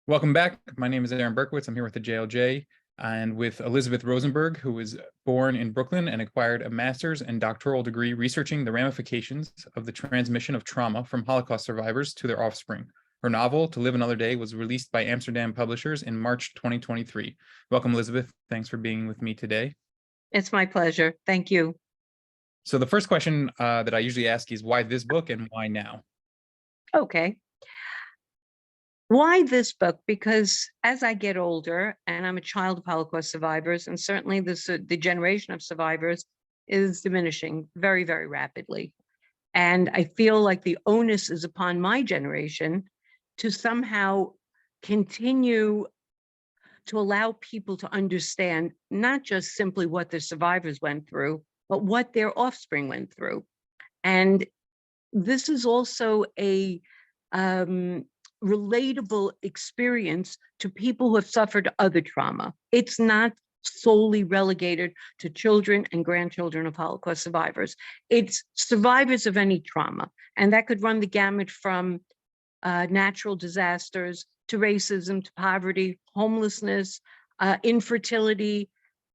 Welcome back. My name is Aaron Berkowitz. I'm here with the JLJ and with Elizabeth Rosenberg, who was born in Brooklyn and acquired a master's and doctoral degree researching the ramifications of the transmission of trauma from Holocaust survivors to their offspring. Her novel, To Live Another Day, was released by Amsterdam Publishers in March 2023. Welcome, Elizabeth. Thanks for being with me today. It's my pleasure. Thank you. So the first question that I usually ask is why this book and why now? Okay. Why this book? Because as I get older, and I'm a child of Holocaust survivors, and certainly the generation of survivors is diminishing very, very rapidly. And I feel like the onus is upon my generation to somehow continue to allow people to understand not just simply what the survivors went through, but what their offspring went through. And this is also a relatable experience to people who have suffered other trauma. It's not solely relegated to children and grandchildren of Holocaust survivors. It's survivors of any trauma. And that could run the gamut from natural disasters to racism, to poverty, homelessness, infertility,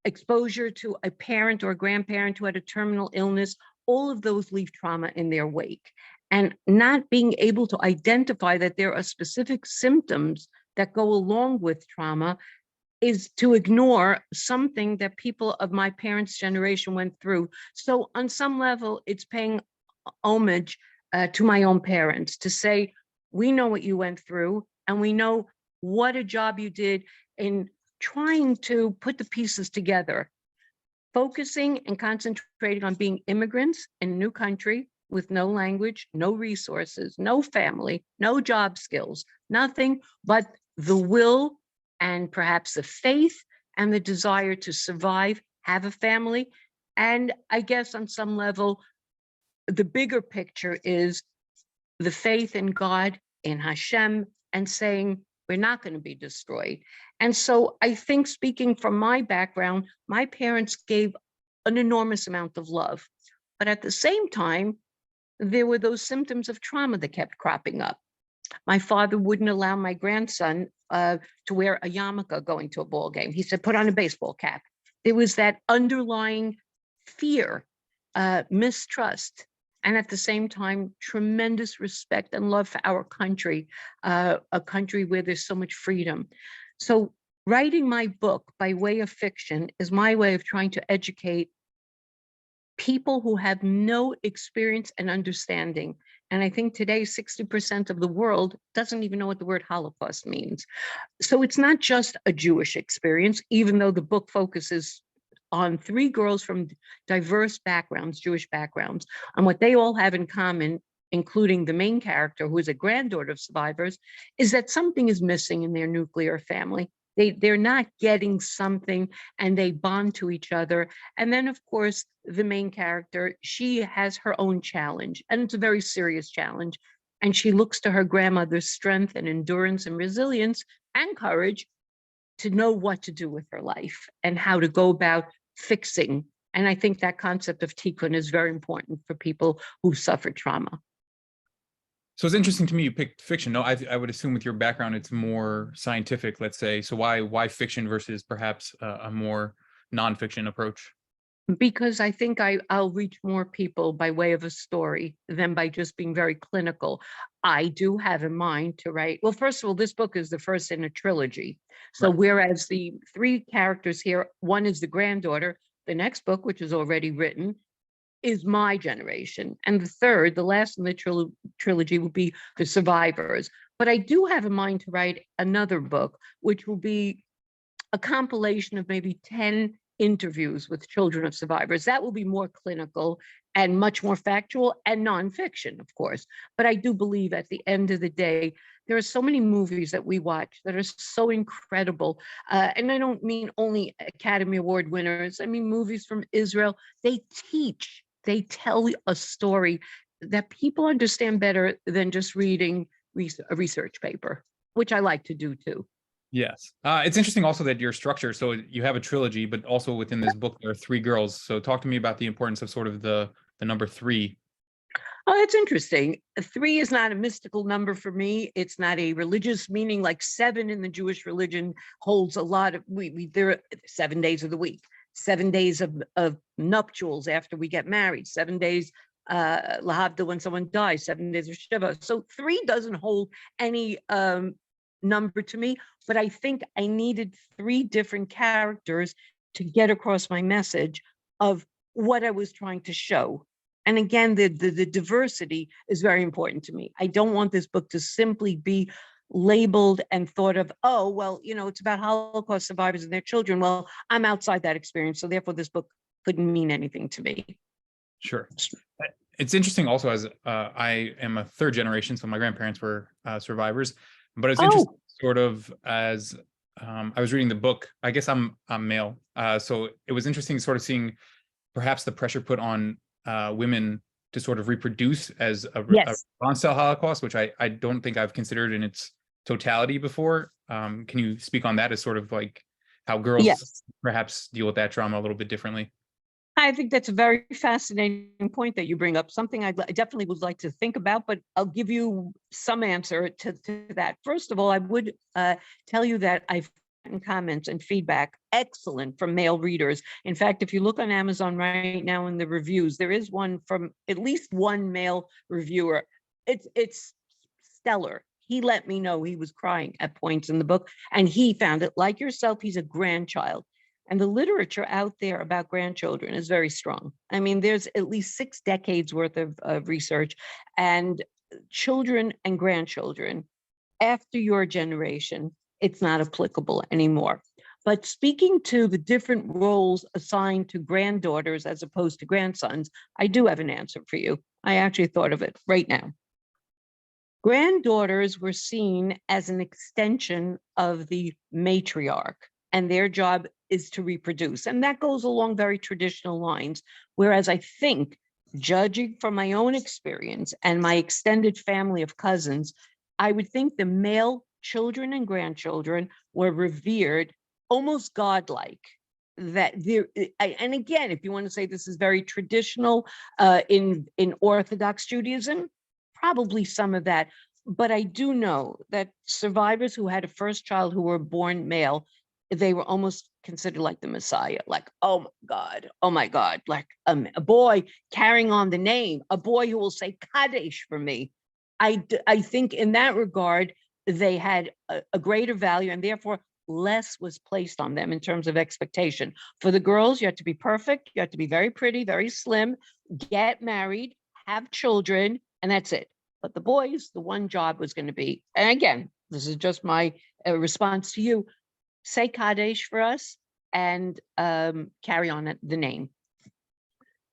exposure to a parent or grandparent who had a terminal illness. All of those leave trauma in their wake. And not being able to identify that there are specific symptoms that go along with trauma is to ignore something that people of my parents' generation went through. So on some level, it's paying homage to my own parents to say, we know what you went through, and we know what a job you did in trying to put the pieces together, focusing and concentrating on being immigrants in a new country with no language, no resources, no family, no job skills, nothing but the will and perhaps the faith and the desire to survive, have a family. And I guess on some level, the bigger picture is the faith in God, in Hashem, and saying, we're not going to be destroyed. And so I think, speaking from my background, my parents gave an enormous amount of love. But at the same time, there were those symptoms of trauma that kept cropping up. My father wouldn't allow my grandson to wear a yarmulke going to a ball game. He said, put on a baseball cap. There was that underlying fear, mistrust, and at the same time, tremendous respect and love for our country, a country where there's so much freedom. So writing my book by way of fiction is my way of trying to educate people who have no experience and understanding. And I think today, 60% of the world doesn't even know what the word Holocaust means. So it's not just a Jewish experience, even though the book focuses on three girls from diverse backgrounds, Jewish backgrounds, and what they all have in common, including the main character, who is a granddaughter of survivors, is that something is missing in their nuclear family. They're not getting something, and they bond to each other. And then, of course, the main character, she has her own challenge, and it's a very serious challenge. And she looks to her grandmother's strength and endurance and resilience and courage to know what to do with her life and how to go about fixing. And I think that concept of tikkun is very important for people who suffer trauma. So it's interesting to me you picked fiction. No, I would assume with your background, it's more scientific, let's say. So why fiction versus perhaps a more nonfiction approach? Because I think I'll reach more people by way of a story than by just being very clinical. I do have in mind to write, well, first of all, this book is the first in a trilogy. So Right. whereas the three characters here, one is the granddaughter, the next book, which is already written, is my generation. And the third, the last in the trilogy, will be the survivors. But I do have in mind to write another book, which will be a compilation of maybe 10 interviews with children of survivors. That will be more clinical and much more factual and nonfiction, of course. But I do believe at the end of the day, there are so many movies that we watch that are so incredible. And I don't mean only Academy Award winners. I mean, movies from Israel, they tell a story that people understand better than just reading a research paper, which I like to do too. Yes. It's interesting also that your structure, so you have a trilogy, but also within this book, there are three girls. So talk to me about the importance of sort of the number three. Oh, that's interesting. 3 is not a mystical number for me. It's not a religious meaning, like 7 in the Jewish religion holds a lot of, there are 7 days of the week, 7 days of nuptials after we get married, 7 days lahavdil when someone dies, 7 days of Shiva. So 3 doesn't hold any number to me, but I think I needed 3 different characters to get across my message of what I was trying to show. And again, the diversity is very important to me. I don't want this book to simply be labeled and thought of, oh, well, it's about Holocaust survivors and their children. Well, I'm outside that experience, so therefore this book couldn't mean anything to me. Sure. It's interesting also, as I am a 3rd generation, so my grandparents were survivors, but it's interesting sort of as I was reading the book. I guess I'm male, so it was interesting sort of seeing perhaps the pressure put on women to sort of reproduce as a response to the Holocaust, which I don't think I've considered in its totality before. Can you speak on that as sort of like how girls perhaps deal with that trauma a little bit differently? I think that's a very fascinating point that you bring up, something I definitely would like to think about, but I'll give you some answer to that. First of all, I would tell you that I've gotten comments and feedback excellent from male readers. In fact, if you look on Amazon right now in the reviews, there is one from at least one male reviewer. It's stellar. He let me know he was crying at points in the book, and he found it, like yourself, he's a grandchild. And the literature out there about grandchildren is very strong. I mean, there's at least 6 decades worth of research, and children and grandchildren after your generation, it's not applicable anymore. But speaking to the different roles assigned to granddaughters as opposed to grandsons, I do have an answer for you. I actually thought of it right now. Granddaughters were seen as an extension of the matriarch, and their job is to reproduce. And that goes along very traditional lines. Whereas I think, judging from my own experience and my extended family of cousins, I would think the male children and grandchildren were revered, almost godlike. That there, and again, if you want to say this is very traditional in Orthodox Judaism, probably some of that. But I do know that survivors who had a first child who were born male, they were almost considered like the Messiah, like, oh my God, like a boy carrying on the name, a boy who will say Kaddish for me. I think in that regard, they had a greater value, and therefore less was placed on them in terms of expectation. For the girls, you had to be perfect, you had to be very pretty, very slim, get married, have children, and that's it. But the boys, the one job was going to be, and again, this is just my response to you, say Kaddish for us and carry on the name.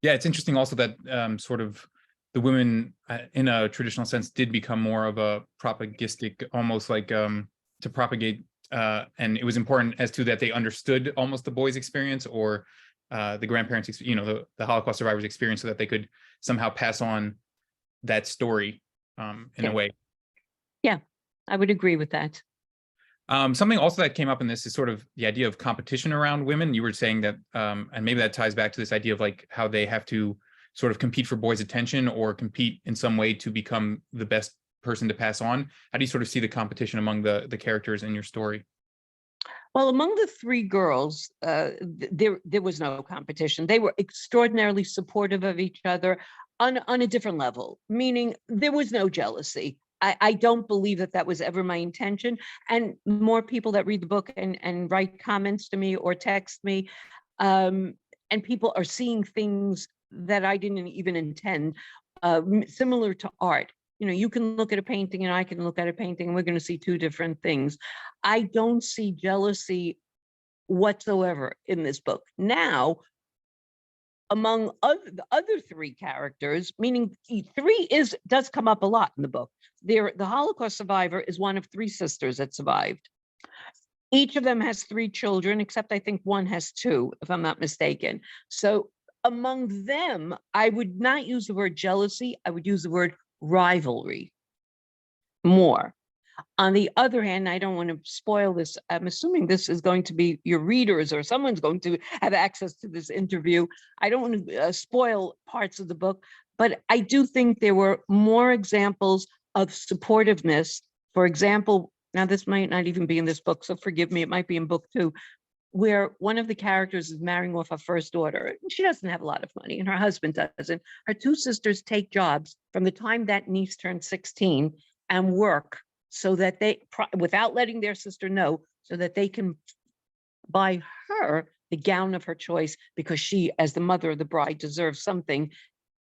Yeah, it's interesting also that sort of the women in a traditional sense did become more of a propagistic, almost like to propagate, and it was important as to that they understood almost the boys' experience or the grandparents, the Holocaust survivors' experience, so that they could somehow pass on that story in a way. Yeah, I would agree with that. Something also that came up in this is sort of the idea of competition around women. You were saying that, and maybe that ties back to this idea of like how they have to sort of compete for boys' attention or compete in some way to become the best person to pass on. How do you sort of see the competition among the characters in your story? Well, among the 3 girls, there was no competition. They were extraordinarily supportive of each other on a different level, meaning there was no jealousy. I don't believe that was ever my intention. And more people that read the book and write comments to me or text me, and people are seeing things that I didn't even intend, similar to art. You can look at a painting and I can look at a painting and we're going to see 2 different things. I don't see jealousy whatsoever in this book. Now, among the other 3 characters, meaning 3 does come up a lot in the book. The Holocaust survivor is one of 3 sisters that survived. Each of them has 3 children, except I think one has 2, if I'm not mistaken. So among them, I would not use the word jealousy. I would use the word rivalry more. On the other hand, I don't want to spoil this. I'm assuming this is going to be your readers or someone's going to have access to this interview. I don't want to spoil parts of the book, But I do think there were more examples of supportiveness. For example, now this might not even be in this book, so forgive me, it might be in book 2, where one of the characters is marrying off her first daughter. She doesn't have a lot of money, and her husband doesn't. Her 2 sisters take jobs from the time that niece turns 16 and work so that they, without letting their sister know, so that they can buy her the gown of her choice, because she, as the mother of the bride, deserves something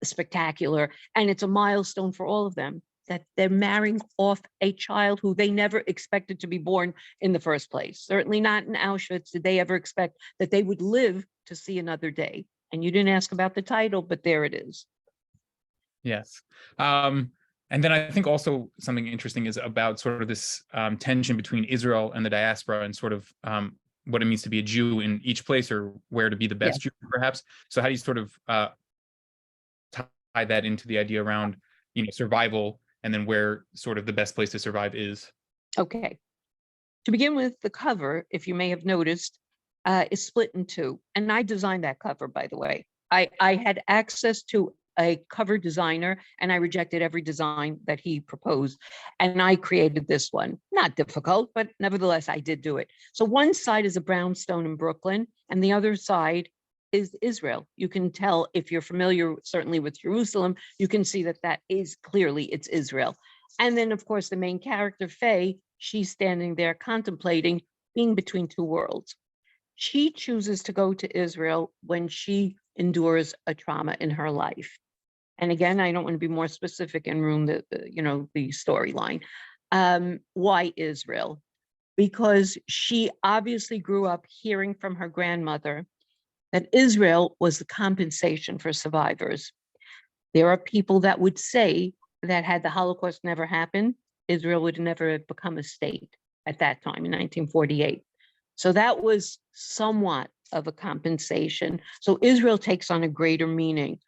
spectacular. And it's a milestone for all of them that they're marrying off a child who they never expected to be born in the first place. Certainly not in Auschwitz did they ever expect that they would live to see another day. And you didn't ask about the title, but there it is. Yes. And then I think also something interesting is about sort of this tension between Israel and the diaspora, and sort of what it means to be a Jew in each place, or where to be the best Jew, perhaps. So how do you sort of tie that into the idea around, survival, and then where sort of the best place to survive is? Okay. To begin with, the cover, if you may have noticed, is split in 2. And I designed that cover, by the way. I had access to a cover designer, and I rejected every design that he proposed. And I created this one. Not difficult, but nevertheless, I did do it. So one side is a brownstone in Brooklyn, and the other side is Israel. You can tell, if you're familiar, certainly with Jerusalem, you can see that that is clearly, it's Israel. And then, of course, the main character, Faye, she's standing there contemplating being between 2 worlds. She chooses to go to Israel when she endures a trauma in her life. And again, I don't want to be more specific and ruin the storyline. Why Israel? Because she obviously grew up hearing from her grandmother that Israel was the compensation for survivors. There are people that would say that had the Holocaust never happened, Israel would never have become a state at that time in 1948. So that was somewhat of a compensation. So Israel takes on a greater meaning.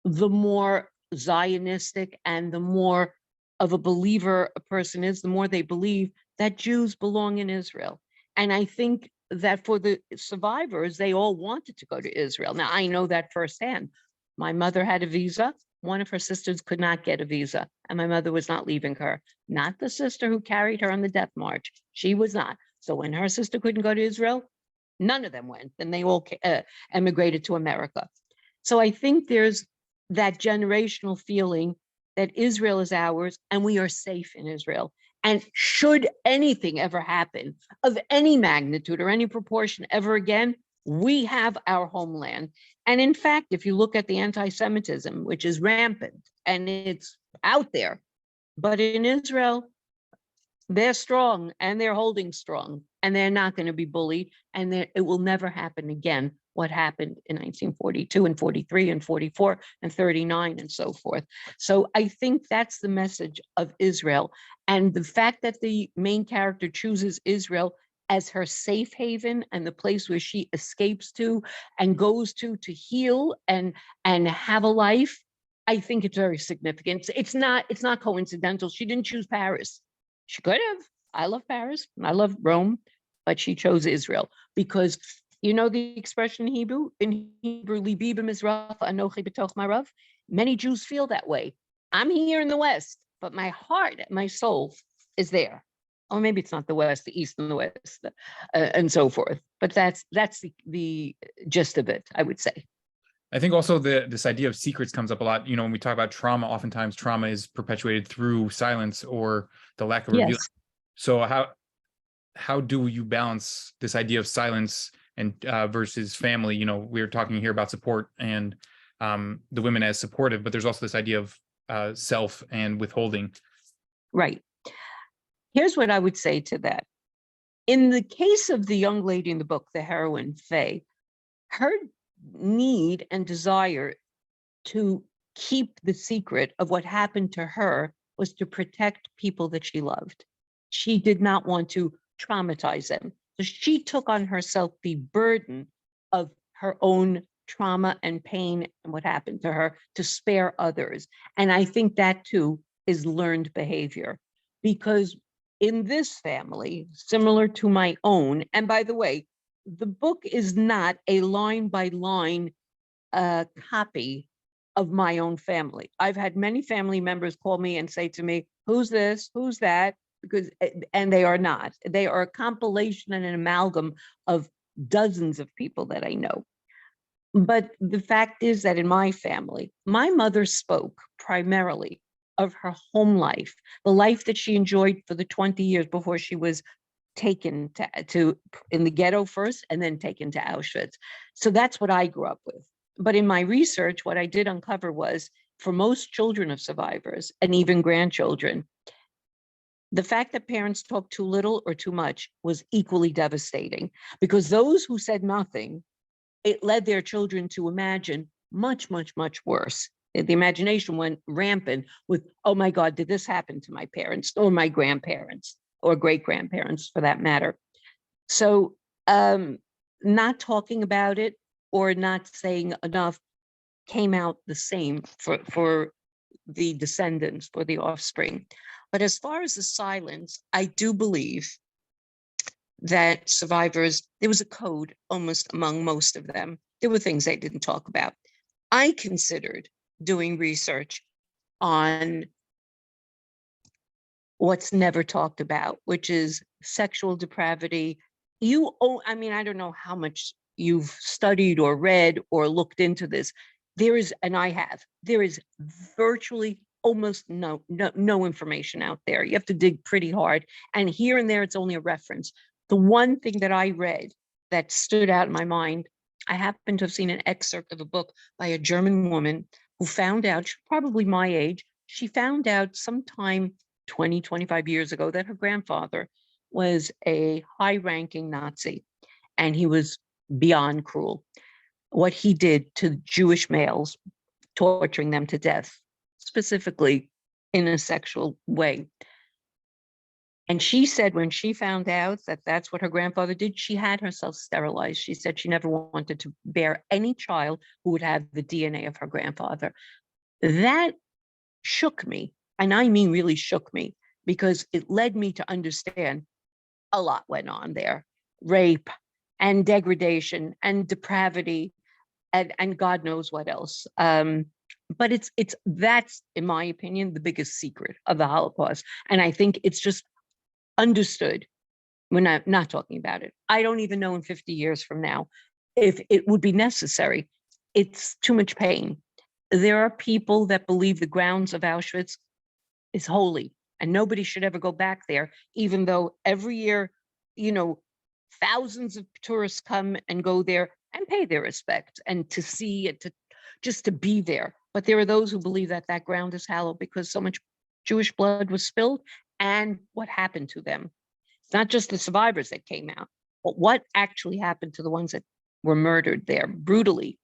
The more Zionistic and the more of a believer a person is, the more they believe that Jews belong in Israel. And I think that for the survivors, they all wanted to go to Israel. Now, I know that firsthand. My mother had a visa. One of her sisters could not get a visa, and my mother was not leaving her. Not the sister who carried her on the death march. She was not. So when her sister couldn't go to Israel, none of them went, and they all emigrated to America. So I think there's that generational feeling that Israel is ours and we are safe in Israel. And should anything ever happen of any magnitude or any proportion ever again, we have our homeland. And in fact, if you look at the anti-Semitism, which is rampant and it's out there, but in Israel, they're strong and they're holding strong, and they're not going to be bullied, and it will never happen again what happened in 1942 and 43 and 44 and 39 and so forth. So I think that's the message of Israel. And the fact that the main character chooses Israel as her safe haven and the place where she escapes to and goes to heal and have a life, I think it's very significant. It's not coincidental. She didn't choose Paris. She could have. I love Paris. I love Rome, but she chose Israel because, you know, the expression in Hebrew, Libi b'mizrach anochi b'toch ma'arav. Many Jews feel that way. I'm here in the West, but my heart, my soul is there. Or maybe it's not the West, the East and the West, and so forth. But that's the gist of it, I would say. I think also this idea of secrets comes up a lot. You know, when we talk about trauma, oftentimes trauma is perpetuated through silence or the lack of revealing. Yes. So how do you balance this idea of silence and versus family? You know, we're talking here about support and the women as supportive, but there's also this idea of self and withholding. Right. Here's what I would say to that. In the case of the young lady in the book, the heroine, Faye, her need and desire to keep the secret of what happened to her was to protect people that she loved. She did not want to traumatize them. So she took on herself the burden of her own trauma and pain and what happened to her to spare others. And I think that too is learned behavior, because in this family, similar to my own, and by the way, the book is not a line by line copy of my own family. I've had many family members call me and say to me, who's this? Who's that? Because, and they are not. They are a compilation and an amalgam of dozens of people that I know. But the fact is that in my family, my mother spoke primarily of her home life, the life that she enjoyed for the 20 years before she was taken to in the ghetto first and then taken to Auschwitz. So that's what I grew up with. But in my research, what I did uncover was for most children of survivors and even grandchildren, the fact that parents talked too little or too much was equally devastating, because those who said nothing, it led their children to imagine much, much, much worse. The imagination went rampant with, oh my God, did this happen to my parents or my grandparents or great grandparents for that matter? So not talking about it or not saying enough came out the same for the descendants, for the offspring. But as far as the silence, I do believe that survivors, there was a code almost among most of them. There were things they didn't talk about. I considered doing research on what's never talked about, which is sexual depravity. I mean, I don't know how much you've studied or read or looked into this. There is, and I have, there is virtually almost no information out there. You have to dig pretty hard. And here and there, it's only a reference. The one thing that I read that stood out in my mind, I happen to have seen an excerpt of a book by a German woman who found out, she's probably my age, she found out sometime 20, 25 years ago that her grandfather was a high-ranking Nazi, and he was beyond cruel. What he did to Jewish males, torturing them to death, specifically in a sexual way. And she said when she found out that that's what her grandfather did, she had herself sterilized. She said she never wanted to bear any child who would have the DNA of her grandfather. That shook me, and I mean really shook me, because it led me to understand a lot went on there. Rape and degradation and depravity and God knows what else. But that's, in my opinion, the biggest secret of the Holocaust. And I think it's just understood. We're not talking about it. I don't even know in 50 years from now if it would be necessary. It's too much pain. There are people that believe the grounds of Auschwitz is holy and nobody should ever go back there, even though every year, thousands of tourists come and go there and pay their respects and to see it, just to be there. But there are those who believe that that ground is hallowed because so much Jewish blood was spilled and what happened to them. It's not just the survivors that came out, but what actually happened to the ones that were murdered there brutally.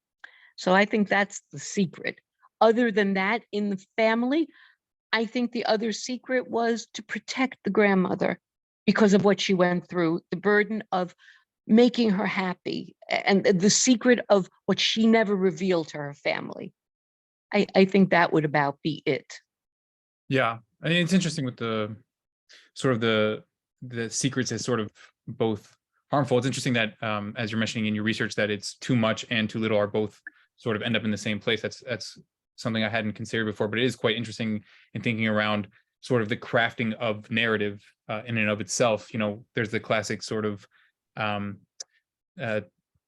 So I think that's the secret. Other than that, in the family, I think the other secret was to protect the grandmother because of what she went through, the burden of making her happy, and the secret of what she never revealed to her family. I think that would about be it. Yeah, I mean, it's interesting with the sort of the secrets as sort of both harmful. It's interesting that as you're mentioning in your research that it's too much and too little are both sort of end up in the same place. That's something I hadn't considered before, but it is quite interesting in thinking around sort of the crafting of narrative in and of itself. There's the classic sort of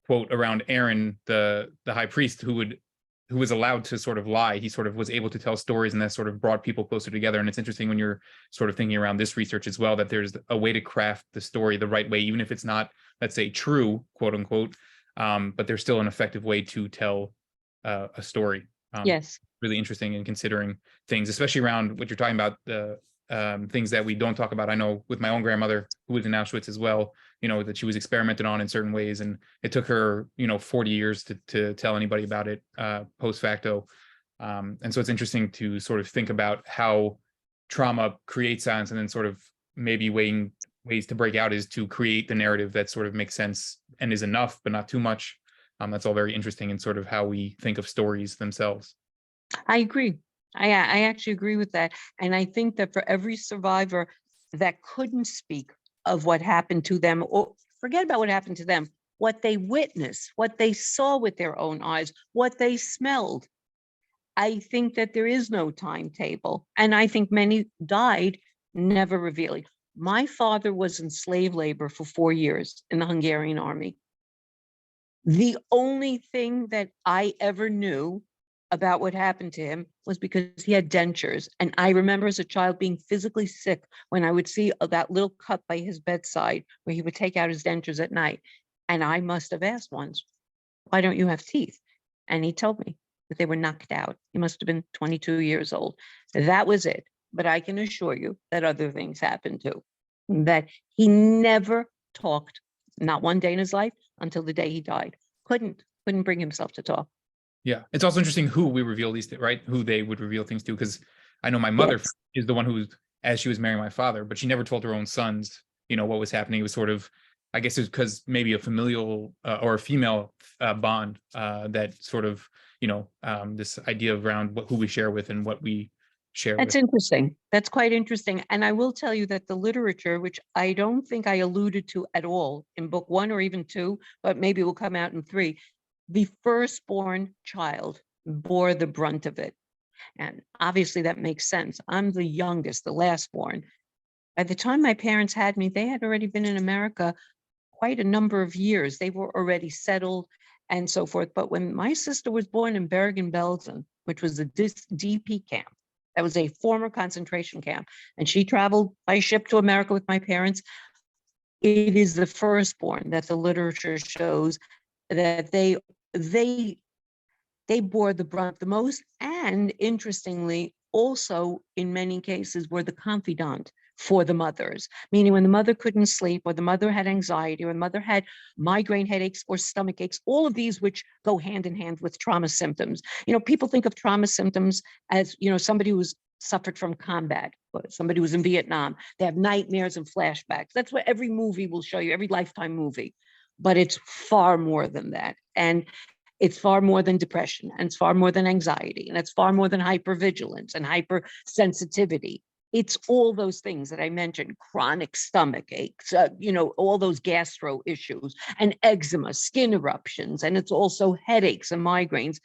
quote around Aaron, the high priest, who was allowed to sort of lie. He sort of was able to tell stories, and that sort of brought people closer together. And it's interesting when you're sort of thinking around this research as well, that there's a way to craft the story the right way, even if it's not, let's say, true, quote unquote, but there's still an effective way to tell a story. Yes. Really interesting in considering things, especially around what you're talking about, the things that we don't talk about. I know with my own grandmother, who was in Auschwitz as well, that she was experimented on in certain ways, and it took her 40 years to tell anybody about it post facto. And so it's interesting to sort of think about how trauma creates silence, and then sort of maybe ways to break out is to create the narrative that sort of makes sense and is enough but not too much. That's all very interesting in sort of how we think of stories themselves. I agree. I actually agree with that. And I think that for every survivor that couldn't speak of what happened to them, or forget about what happened to them, what they witnessed, what they saw with their own eyes, what they smelled, I think that there is no timetable. And I think many died never revealing. My father was in slave labor for 4 years in the Hungarian army. The only thing that I ever knew about what happened to him was because he had dentures. And I remember as a child being physically sick when I would see that little cut by his bedside where he would take out his dentures at night. And I must have asked once, why don't you have teeth? And he told me that they were knocked out. He must have been 22 years old. That was it. But I can assure you that other things happened too. That he never talked, not one day in his life, until the day he died. Couldn't bring himself to talk. Yeah, it's also interesting who we reveal these, right? Who they would reveal things to, because I know my mother Yes. is the one who, as she was marrying my father, but she never told her own sons, what was happening. It was sort of, I guess, it was because maybe a familial or a female bond that sort of, this idea around who we share with and what we share That's with. interesting. That's quite interesting. And I will tell you that the literature, which I don't think I alluded to at all in book 1 or even 2, but maybe will come out in 3, the firstborn child bore the brunt of it. And obviously that makes sense. I'm the youngest, the last born. By the time my parents had me, they had already been in America quite a number of years. They were already settled and so forth. But when my sister was born in Bergen-Belsen, which was a DP camp, that was a former concentration camp, and she traveled by ship to America with my parents, it is the firstborn that the literature shows that they bore the brunt the most, and interestingly, also in many cases were the confidant for the mothers, meaning when the mother couldn't sleep, or the mother had anxiety, or the mother had migraine headaches or stomach aches, all of these which go hand in hand with trauma symptoms. People think of trauma symptoms as, somebody who's suffered from combat, or somebody who's in Vietnam. They have nightmares and flashbacks. That's what every movie will show you, every Lifetime movie. But it's far more than that. And it's far more than depression, and it's far more than anxiety, and it's far more than hypervigilance and hypersensitivity. It's all those things that I mentioned: chronic stomach aches, all those gastro issues, and eczema, skin eruptions, and it's also headaches and migraines.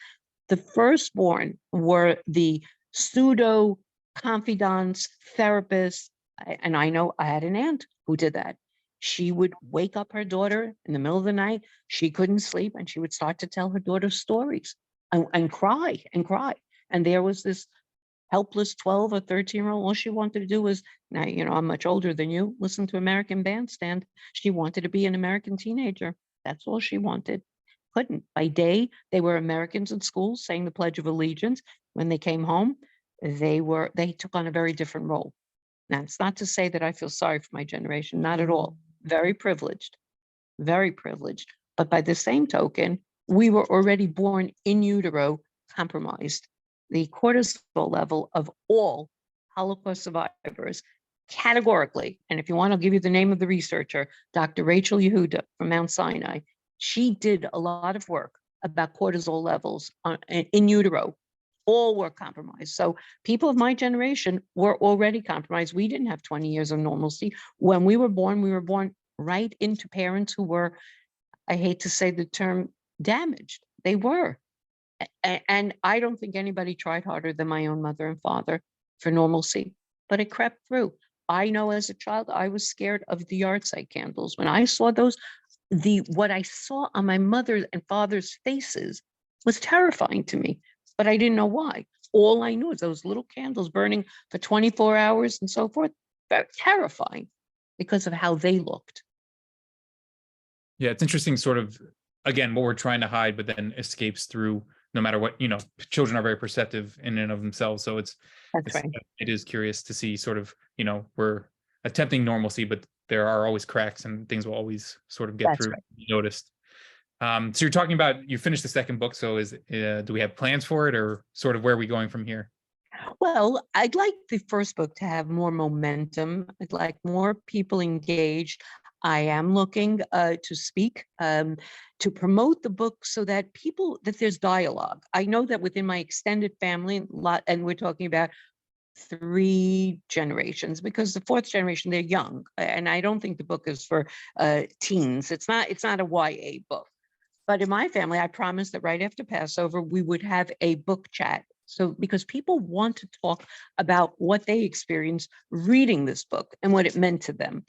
The firstborn were the pseudo confidants, therapists, and I know I had an aunt who did that. She would wake up her daughter in the middle of the night. She couldn't sleep, and she would start to tell her daughter stories and cry and cry. And there was this helpless 12 or 13-year-old. All she wanted to do was, now, I'm much older than you, listen to American Bandstand. She wanted to be an American teenager. That's all she wanted. Couldn't. By day, they were Americans in school saying the Pledge of Allegiance. When they came home, they took on a very different role. Now, it's not to say that I feel sorry for my generation, not at all. Very privileged, very privileged. But by the same token, we were already born in utero compromised. The cortisol level of all Holocaust survivors, categorically, and if you want, I'll give you the name of the researcher, Dr. Rachel Yehuda from Mount Sinai. She did a lot of work about cortisol levels in utero. All were compromised. So people of my generation were already compromised. We didn't have 20 years of normalcy. When we were born right into parents who were, I hate to say the term, damaged. They were. And I don't think anybody tried harder than my own mother and father for normalcy, but it crept through. I know as a child, I was scared of the yard site candles. When I saw those, what I saw on my mother and father's faces was terrifying to me. But I didn't know why. All I knew is those little candles burning for 24 hours and so forth. Very terrifying because of how they looked. Yeah, it's interesting, sort of, again, what we're trying to hide, but then escapes through, no matter what, children are very perceptive in and of themselves. So That's right. it is curious to see sort of, we're attempting normalcy, but there are always cracks and things will always sort of get That's through, right. noticed. So you're talking about, you finished the second book. So do we have plans for it, or sort of where are we going from here? Well, I'd like the first book to have more momentum. I'd like more people engaged. I am looking to speak, to promote the book so that there's dialogue. I know that within my extended family, and we're talking about 3 generations, because the 4th generation, they're young. And I don't think the book is for teens. It's not a YA book. But in my family, I promised that right after Passover, we would have a book chat So because people want to talk about what they experienced reading this book and what it meant to them.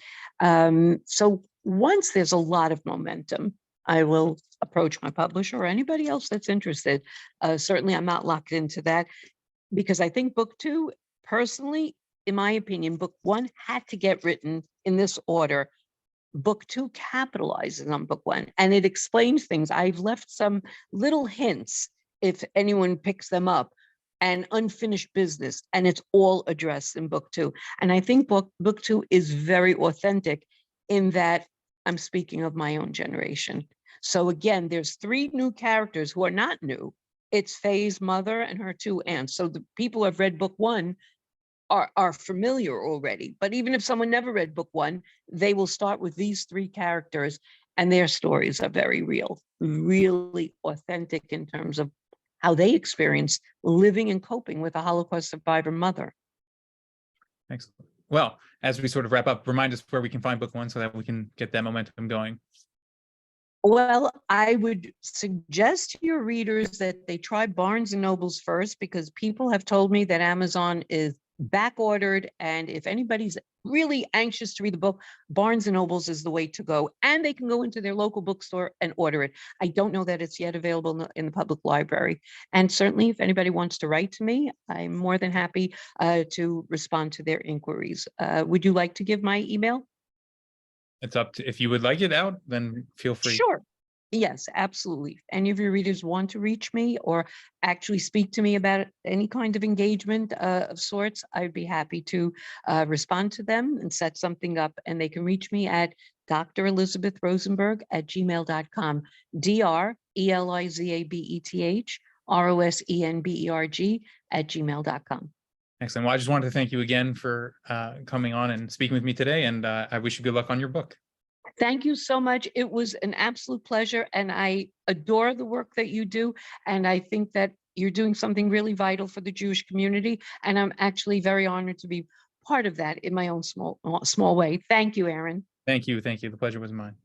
So once there's a lot of momentum, I will approach my publisher or anybody else that's interested. Certainly, I'm not locked into that because I think book 2, personally, in my opinion, book 1 had to get written in this order. Book 2 capitalizes on book 1 and it explains things. I've left some little hints if anyone picks them up, and unfinished business, and it's all addressed in book 2. And I think book 2 is very authentic in that I'm speaking of my own generation. So again, there's 3 new characters who are not new. It's Faye's mother and her 2 aunts. So the people who have read book 1 are familiar already. But even if someone never read book 1, they will start with these 3 characters, and their stories are very real, really authentic in terms of how they experienced living and coping with a Holocaust survivor mother. Excellent. Well, as we sort of wrap up, remind us where we can find book 1 so that we can get that momentum going. Well, I would suggest to your readers that they try Barnes and Nobles first, because people have told me that Amazon is back ordered. And if anybody's really anxious to read the book, Barnes and Nobles is the way to go. And they can go into their local bookstore and order it. I don't know that it's yet available in the public library. And certainly if anybody wants to write to me, I'm more than happy to respond to their inquiries. Would you like to give my email? It's up to, if you would like it out, then feel free. Sure. Yes, absolutely. If any of your readers want to reach me or actually speak to me about any kind of engagement of sorts, I'd be happy to respond to them and set something up. And they can reach me at Dr. Elizabeth Rosenberg at gmail.com, DrElizabeth at gmail.com. Excellent. Well, I just wanted to thank you again for coming on and speaking with me today. And I wish you good luck on your book. Thank you so much. It was an absolute pleasure, and I adore the work that you do. And I think that you're doing something really vital for the Jewish community. And I'm actually very honored to be part of that in my own small way. Thank you, Aaron. Thank you. Thank you. The pleasure was mine.